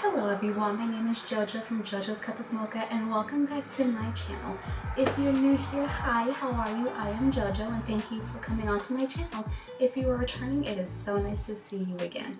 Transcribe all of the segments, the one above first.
Hello everyone, my name is JoJo from JoJo's Cup of Mocha and welcome back to my channel. If you're new here, hi, how are you? I am JoJo and thank you for coming onto my channel. If you are returning, it is so nice to see you again.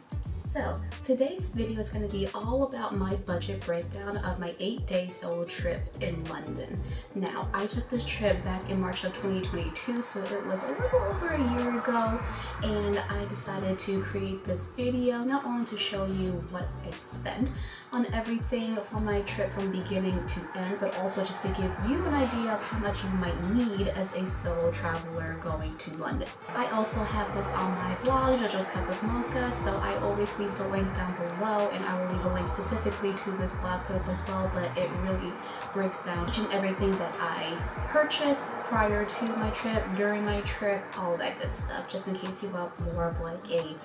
So, today's video is going to be all about my budget breakdown of my 8-day solo trip in London. Now, I took this trip back in March of 2022, so it was a little over a year ago, and I decided to create this video not only to show you what I spent on everything for my trip from beginning to end, but also just to give you an idea of how much you might need as a solo traveler going to London. I also have this on my blog, JoJo's Cup of Mocha, so I always leave the link down below, and I will leave a link specifically to this blog post as well, but it really breaks down each and everything that I purchased prior to my trip, during my trip, all that good stuff, just in case you want more of like a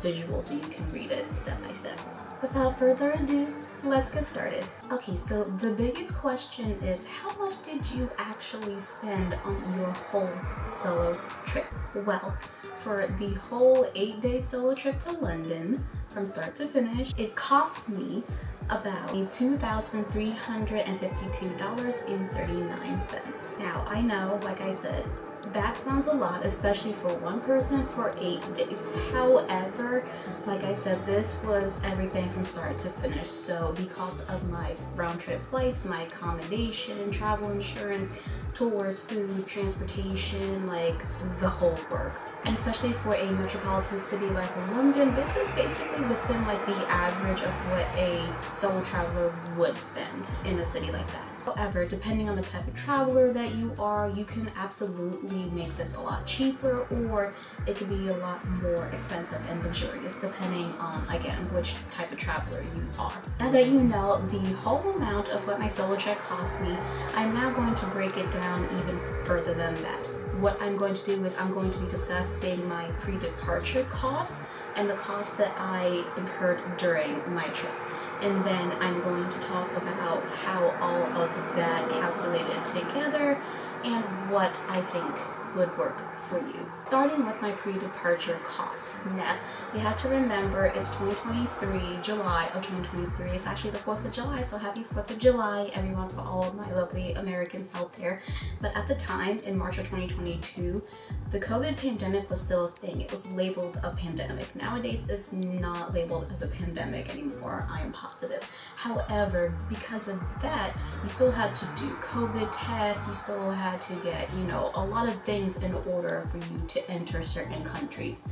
visual so you can read it step by step. Without further ado, let's get started. Okay, so the biggest question is, how much did you actually spend on your whole solo trip? Well, for the whole 8-day solo trip to London, from start to finish, it cost me about $2,352.39. Now, I know, like I said, that sounds a lot, especially for one person for 8 days. However, like I said, this was everything from start to finish. So the cost of my round trip flights, my accommodation, travel insurance, tours, food, transportation, like the whole works. And especially for a metropolitan city like London, this is basically within like the average of what a solo traveler would spend in a city like that. However, depending on the type of traveler that you are, you can absolutely make this a lot cheaper, or it could be a lot more expensive and luxurious depending on, again, which type of traveler you are. Now that you know the whole amount of what my solo trip cost me, I'm now going to break it down even further than that. What I'm going to do is I'm going to be discussing my pre-departure costs and the costs that I incurred during my trip. And then I'm going to talk about how all of that calculated together and what I think would work for you. Starting with my pre-departure costs. Now, you have to remember it's 2023, July of 2023. It's actually the 4th of July, so happy 4th of July, everyone, for all of my lovely Americans out there. But at the time, in March of 2022, the COVID pandemic was still a thing. It was labeled a pandemic. Nowadays, it's not labeled as a pandemic anymore, I am positive. However, because of that, you still had to do COVID tests, you still had to get, a lot of things in order for you to enter certain countries.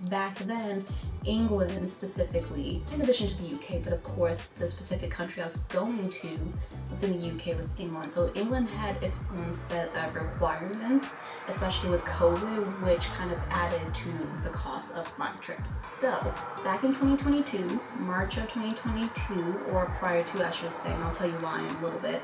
Back then, England specifically, in addition to the UK, but of course the specific country I was going to within the UK was England. So England had its own set of requirements, especially with COVID, which kind of added to the cost of my trip. So back in 2022, March of 2022, or prior to, I should say, and I'll tell you why in a little bit,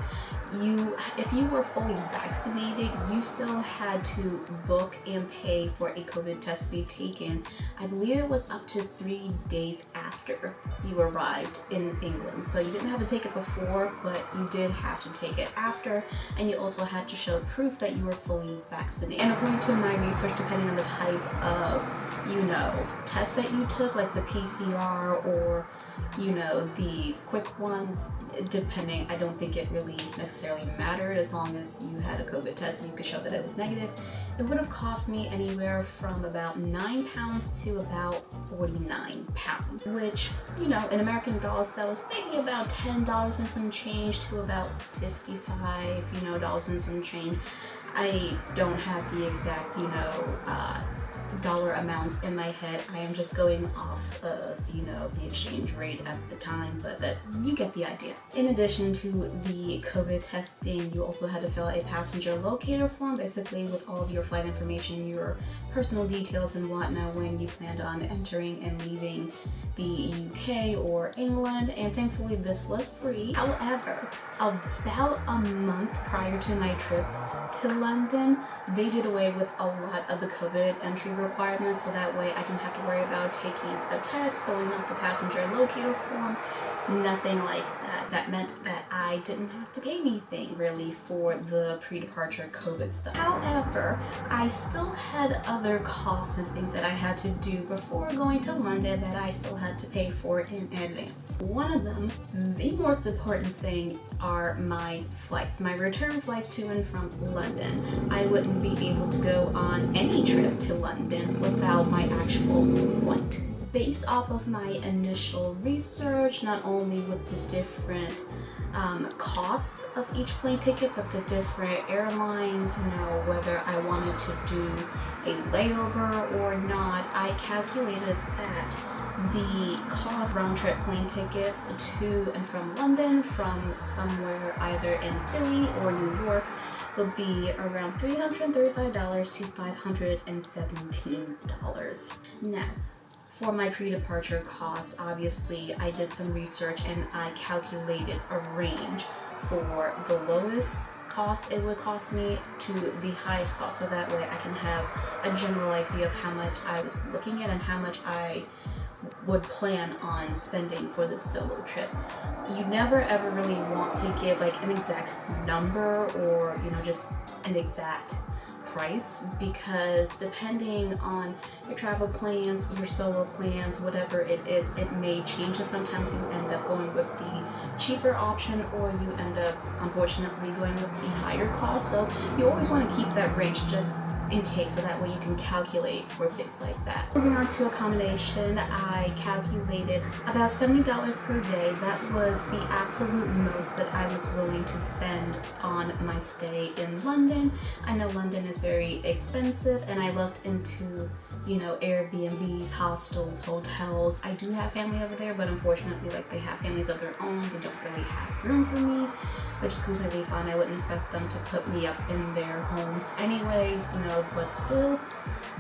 if you were fully vaccinated, you still had to book and pay for a COVID test to be taken. I believe it was up to 3 days after you arrived in England. So you didn't have to take it before, but you did have to take it after, and you also had to show proof that you were fully vaccinated. And according to my research, depending on the type of, test that you took, like the PCR or, the quick one, depending, I don't think it really necessarily mattered as long as you had a COVID test and you could show that it was negative. It would have cost me anywhere from about £9 to about £49, which, in American dollars, that was maybe about $10 and some change to about $55, dollars and some change. I don't have the exact, dollar amounts in my head. I am just going off of, the exchange rate at the time, but that you get the idea. In addition to the COVID testing, you also had to fill out a passenger locator form, basically with all of your flight information, your personal details and whatnot when you planned on entering and leaving the UK or England, and thankfully this was free. However, about a month prior to my trip to London, they did away with a lot of the COVID entry requirements, so that way I didn't have to worry about taking a test, filling out the passenger locator form, nothing like that. That meant that I didn't have to pay anything really for the pre-departure COVID stuff. However, I still had other costs and things that I had to do before going to London that I still had to pay for in advance. One of them, the most important thing, are my flights, my return flights to and from London. I wouldn't be able to go on any trip to London without my actual flight. Based off of my initial research, not only with the different costs of each plane ticket, but the different airlines, whether I wanted to do a layover or not, I calculated that the cost round-trip plane tickets to and from London from somewhere either in Philly or New York would be around $335 to $517. Now, for my pre-departure costs, obviously I did some research and I calculated a range for the lowest cost it would cost me to the highest cost, so that way I can have a general idea of how much I was looking at and how much I would plan on spending for this solo trip. You never ever really want to give like an exact number or just an exact price, because depending on your travel plans, your solo plans, whatever it is, it may change, and sometimes you end up going with the cheaper option or you end up unfortunately going with the higher cost. So you always want to keep that range just in case, so that way you can calculate for things like that. Moving on to accommodation, I calculated about $70 per day. That was the absolute most that I was willing to spend on my stay in London. I know London is very expensive, and I looked into Airbnbs, hostels, hotels. I do have family over there, but unfortunately, they have families of their own. They don't really have room for me, which is completely fine. I wouldn't expect them to put me up in their homes anyways, but still,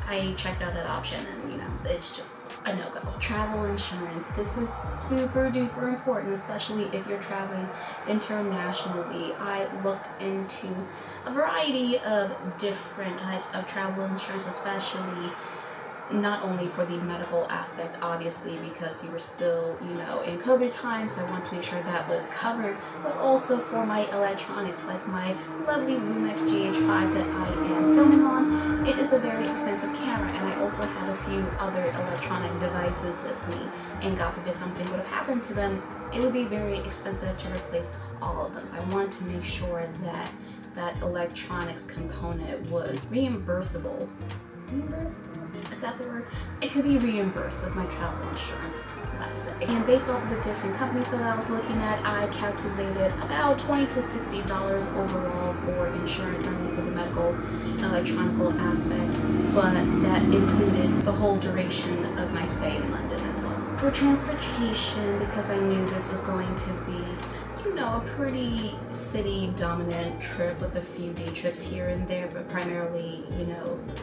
I checked out that option, and it's just a no-go. Travel insurance. This is super duper important, especially if you're traveling internationally. I looked into a variety of different types of travel insurance, especially not only for the medical aspect, obviously, because you were still, in COVID times, so I wanted to make sure that was covered, but also for my electronics, like my lovely Lumix GH5 that I am filming on. It is a very expensive camera, and I also had a few other electronic devices with me, and God forbid something would have happened to them, it would be very expensive to replace all of them. So I wanted to make sure that that electronics component was reimbursable. Is that the word? It could be reimbursed with my travel insurance, let's say. And based off of the different companies that I was looking at, I calculated about $20 to $60 overall for insurance, not only for the medical and electronical aspects, but that included the whole duration of my stay in London as well. For transportation, because I knew this was going to be a pretty city-dominant trip with a few day trips here and there, but primarily,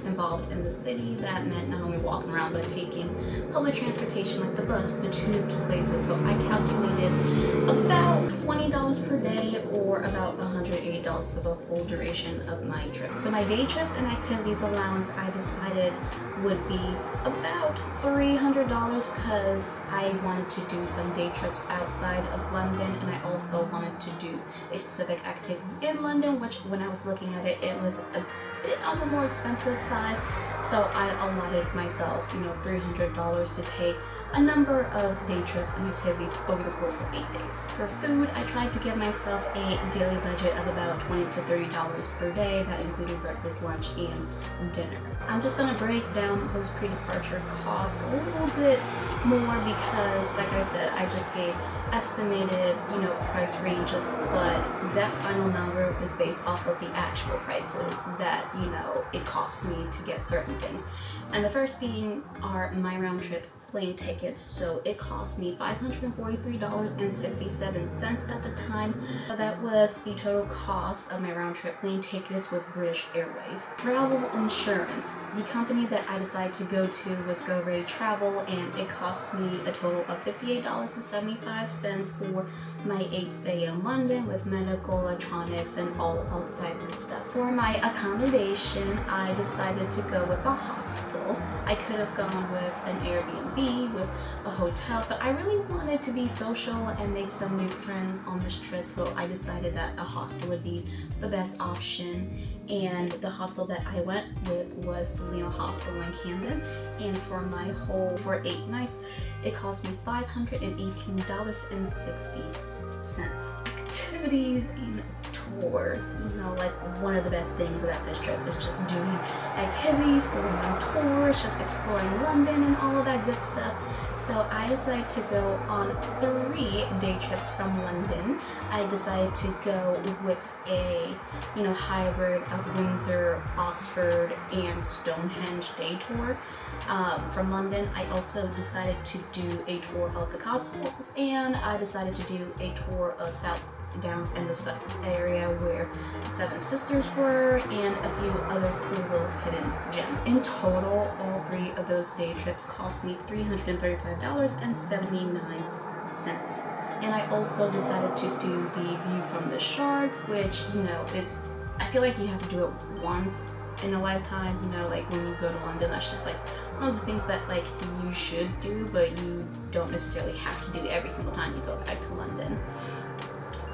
involved in the city. That meant not only walking around, but taking public transportation like the bus, the tube to places. So I calculated about $20 per day, or about $180 for the whole duration of my trip. So my day trips and activities allowance, I decided would be about $300, because I wanted to do some day trips outside of London, and I also wanted to do a specific activity in London, which when I was looking at it, it was a bit on the more expensive side. So I allotted myself, $300 to take a number of day trips and activities over the course of 8 days. For food, I tried to give myself a daily budget of about $20 to $30 per day. That included breakfast, lunch, and dinner. I'm just going to break down those pre-departure costs a little bit more, because, like I said, I just gave estimated, price ranges, but that final number is based off of the actual prices that, it costs me to get certain things. And the first being are my round trip plane tickets. So it cost me $543.67 at the time. So that was the total cost of my round trip plane tickets with British Airways. Travel insurance. The company that I decided to go to was Go Ready Travel, and it cost me a total of $58.75 for my 8th stay in London with medical, electronics, and all of that good stuff. For my accommodation, I decided to go with a hostel. hostel. I could have gone with an Airbnb, with a hotel, but I really wanted to be social and make some new friends on this trip, so I decided that a hostel would be the best option. And the hostel that I went with was the Leo Hostel in Camden, and for 8 nights, it cost me $518.60. Activities and tours, like one of the best things about this trip is just doing activities, going on tours, just exploring London and all of that good stuff. So I decided to go on 3 day trips from London. I decided to go with a hybrid of Windsor, Oxford, and Stonehenge day tour from London. I also decided to do a tour of the Cotswolds, and I decided to do a tour of South Downs in the Sussex area where the Seven Sisters were, and a few other cool little hidden gems. In total, all 3 of those day trips cost me $335.79. And I also decided to do the view from the Shard, which, I feel like you have to do it once in a lifetime, like when you go to London. That's just like one of the things that you should do, but you don't necessarily have to do every single time you go back to London.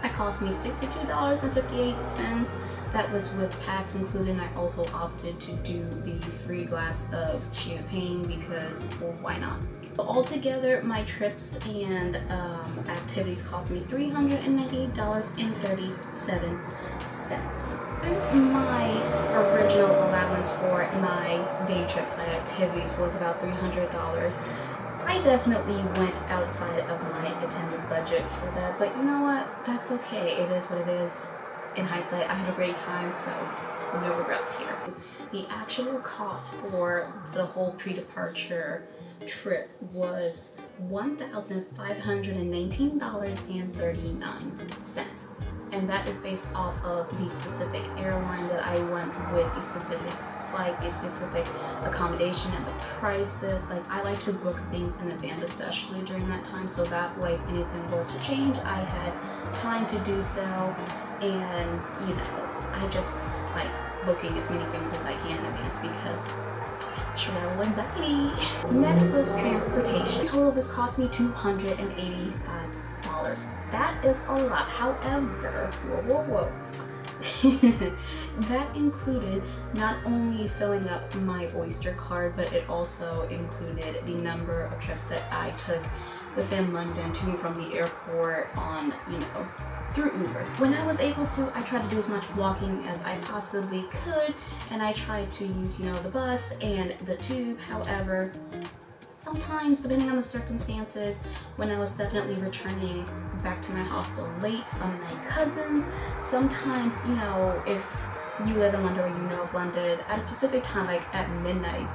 That cost me $62.58. That was with tax included, and I also opted to do the free glass of champagne because, well, why not? So altogether, my trips and activities cost me $398.37. Since my original allowance for my day trips, my activities, was about $300, I definitely went outside of my intended budget for that, but you know what? That's okay. It is what it is. In hindsight, I had a great time, so no regrets here. The actual cost for the whole pre-departure trip was $1,519.39. And that is based off of the specific airline that I went with, the specific flight, the specific accommodation, and the prices. I like to book things in advance, especially during that time, so that way if anything were to change, I had time to do so. And I just like booking as many things as I can in advance because travel anxiety. Next was transportation. Total, this cost me $285. That is a lot. However, whoa. That included not only filling up my Oyster card, but it also included the number of trips that I took within London to and from the airport on, through Uber. When I was able to, I tried to do as much walking as I possibly could, and I tried to use, the bus and the tube. However, sometimes, depending on the circumstances, when I was definitely returning back to my hostel late from my cousins, sometimes, if you live in London or you know of London, at a specific time, like at midnight,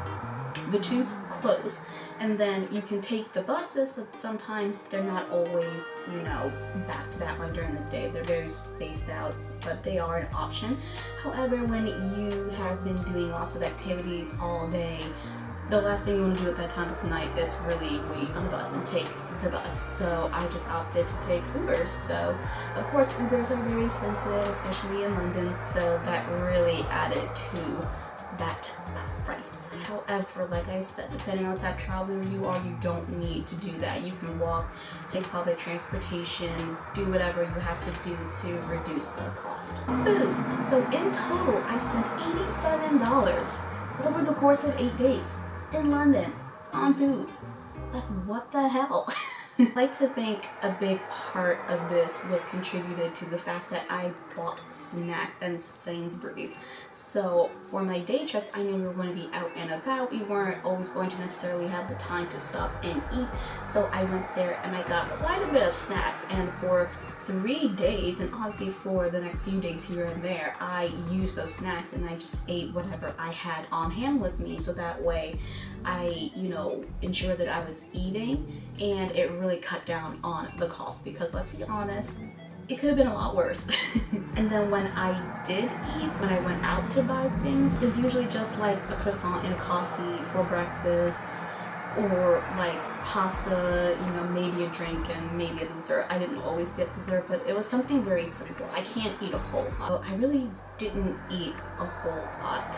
the tubes close, and then you can take the buses, but sometimes they're not always, back to back like during the day. They're very spaced out, but they are an option. However, when you have been doing lots of activities all day, the last thing you want to do at that time of night is really wait on the bus and take the bus. So I just opted to take Ubers. So of course Ubers are very expensive, especially in London, so that really added to that price. However, like I said, depending on the type of traveler you are, you don't need to do that. You can walk, take public transportation, do whatever you have to do to reduce the cost. Food. So in total, I spent $87 over the course of 8 days in London on food. Like, what the hell? I like to think a big part of this was contributed to the fact that I bought snacks in Sainsbury's. So for my day trips, I knew we were going to be out and about. We weren't always going to necessarily have the time to stop and eat. So I went there and I got quite a bit of snacks. And for 3 days, and obviously for the next few days here and there, I used those snacks and I just ate whatever I had on hand with me, so that way I, ensured that I was eating, and it really cut down on the cost, because let's be honest, it could have been a lot worse. And then when I did eat, when I went out to buy things, it was usually just like a croissant and a coffee for breakfast, or like pasta, maybe a drink and maybe a dessert. I didn't always get dessert, but it was something very simple. I can't eat a whole lot. So I really didn't eat a whole lot.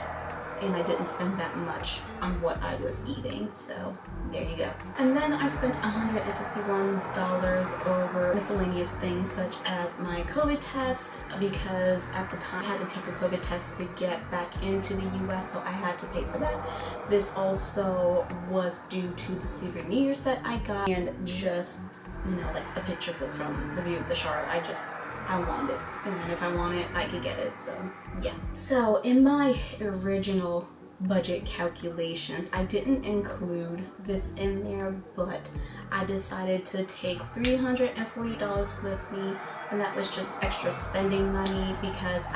and I didn't spend that much on what I was eating, so there you go. And then I spent $151 over miscellaneous things such as my COVID test, because at the time I had to take a COVID test to get back into the US, so I had to pay for that. This also was due to the souvenirs that I got, and just, you know, like a picture book from the view of the Charlotte. I want it, and if I want it, I could get it, so yeah. So in my original budget calculations, I didn't include this in there, but I decided to take $340 with me, and that was just extra spending money because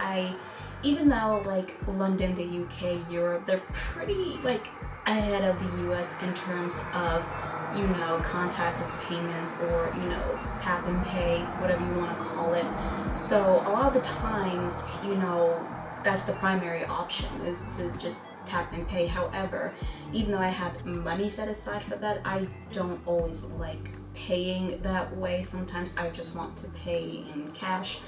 even though like London, the UK, Europe, they're pretty like ahead of the US in terms of, you know, contactless payments, or, you know, tap and pay, whatever you want to call it. So a lot of the times, you know, that's the primary option, is to just tap and pay. However, even though I had money set aside for that, I don't always like paying that way. Sometimes I just want to pay in cash,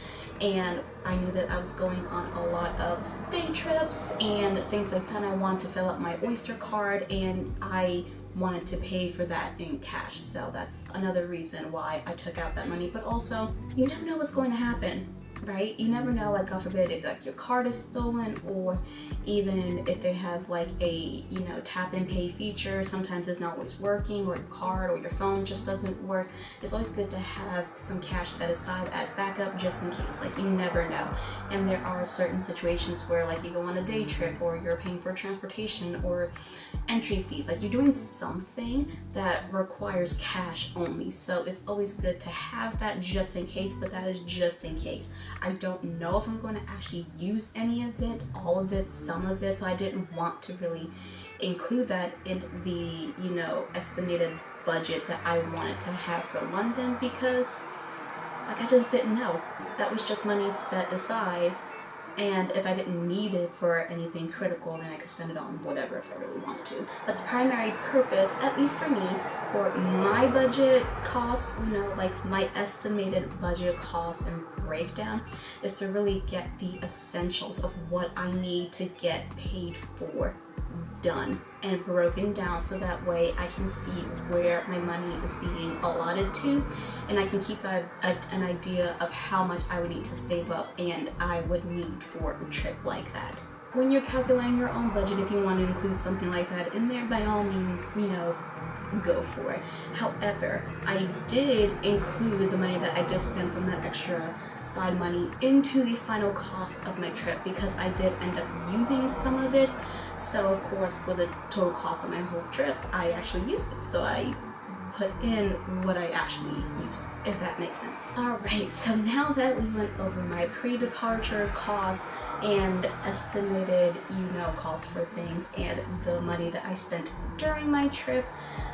and I knew that I was going on a lot of day trips and things like that. I wanted to fill up my Oyster card, and I wanted to pay for that in cash, so that's another reason why I took out that money. But also, you never know what's going to happen, right? You never know, like God forbid, if like your card is stolen, or even if they have like a, you know, tap and pay feature, sometimes it's not always working, or your card or your phone just doesn't work. It's always good to have some cash set aside as backup, just in case. Like, you never know. And there are certain situations where like you go on a day trip, or you're paying for transportation or entry fees, like you're doing something that requires cash only, so it's always good to have that just in case. But that is just in case. I don't know if I'm going to actually use any of it, all of it, some of it, so I didn't want to really include that in the, you know, estimated budget that I wanted to have for London, because like I just didn't know. That was just money set aside, and if I didn't need it for anything critical, then I could spend it on whatever if I really wanted to. But the primary purpose, at least for me, for my budget costs, you know, like my estimated budget cost and breakdown, is to really get the essentials of what I need to get paid for done and broken down, so that way I can see where my money is being allotted to, and I can keep an idea of how much I would need to save up and I would need for a trip like that. When you're calculating your own budget, if you want to include something like that in there, by all means, you know, go for it. However, I did include the money that I did spend from that extra side money into the final cost of my trip, because I did end up using some of it. So of course, for the total cost of my whole trip, I actually used it. So I put in what I actually used, if that makes sense. Alright, so now that we went over my pre-departure costs and estimated, you know, costs for things, and the money that I spent during my trip,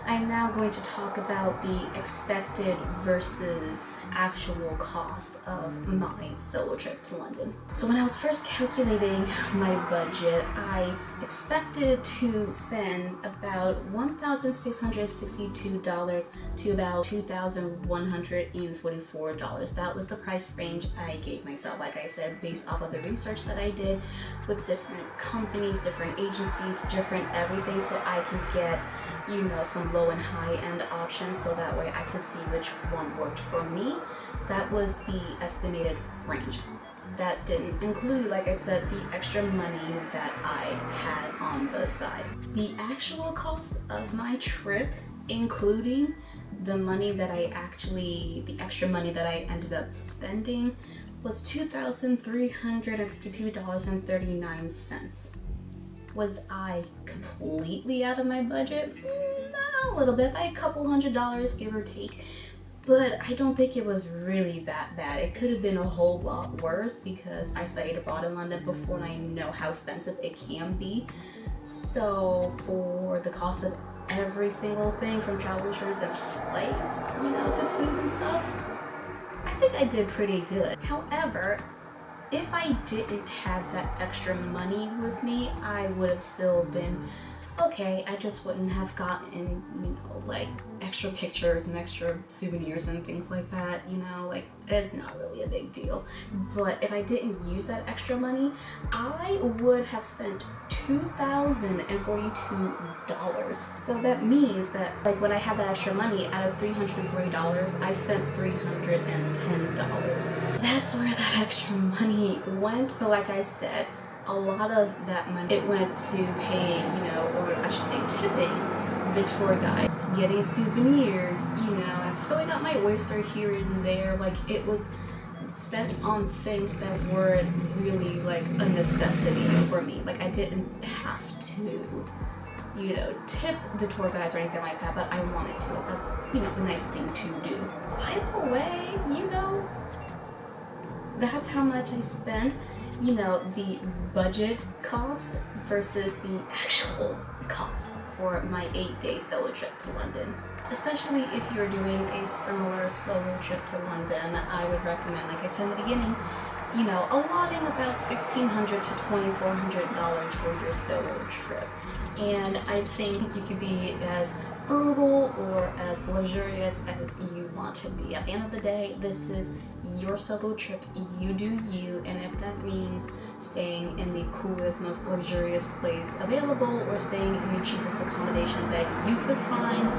I'm now going to talk about the expected versus actual cost of my solo trip to London. So when I was first calculating my budget, I expected to spend about $1,662 to about $2,144. That was the price range I gave myself, like I said, based off of the research that I did with different companies, different agencies, different everything, so I could get, you know, some low and high end options, so that way I could see which one worked for me. That was the estimated range. That didn't include, like I said, the extra money that I had on the side. The actual cost of my trip, including the money that the extra money that I ended up spending, was $2,352.39. Was I completely out of my budget? A little bit, by a couple $100, give or take. But I don't think it was really that bad. It could have been a whole lot worse, because I studied abroad in London before and I know how expensive it can be. So for the cost of every single thing, from travel insurance and flights, you know, to food and stuff, I think I did pretty good. However, if I didn't have that extra money with me, I would have still been okay. I just wouldn't have gotten, you know, like extra pictures and extra souvenirs and things like that, you know, like it's not really a big deal. But if I didn't use that extra money, I would have spent $2,042. So that means that like when I have that extra money, out of $340, I spent $310. That's where that extra money went. But like I said, a lot of that money, it went to paying, you know, or I should say tipping the tour guide, getting souvenirs, you know, and filling up my oyster here and there. Like, it was spent on things that weren't really like a necessity for me. Like, I didn't have to, you know, tip the tour guides or anything like that, but I wanted to. Like, that's, you know, the nice thing to do. By the way, you know, that's how much I spent. You know, the budget cost versus the actual cost for my 8-day solo trip to London. Especially if you're doing a similar solo trip to London, I would recommend, like I said in the beginning, you know, allotting about $1,600 to $2,400 for your solo trip. And I think you could be as frugal or as luxurious as you want to be. At the end of the day, this is your solo trip. You do you, and if that means staying in the coolest, most luxurious place available or staying in the cheapest accommodation that you could find,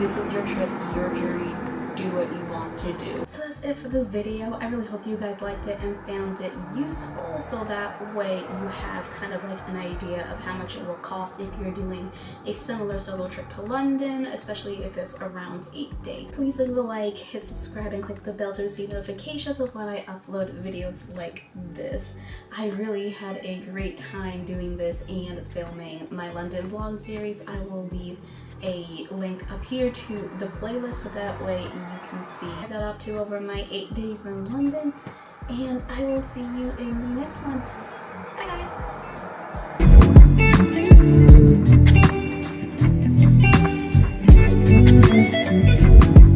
this is your trip, your journey. Do what you want to do. So that's it for this video. I really hope you guys liked it and found it useful, so that way you have kind of like an idea of how much it will cost if you're doing a similar solo trip to London, especially if it's around 8 days. Please leave a like, hit subscribe, and click the bell to receive notifications of when I upload videos like this. I really had a great time doing this and filming my London vlog series. I will leave a link up here to the playlist so that way you can see I got up to over my 8 days in London, and I will see you in the next one.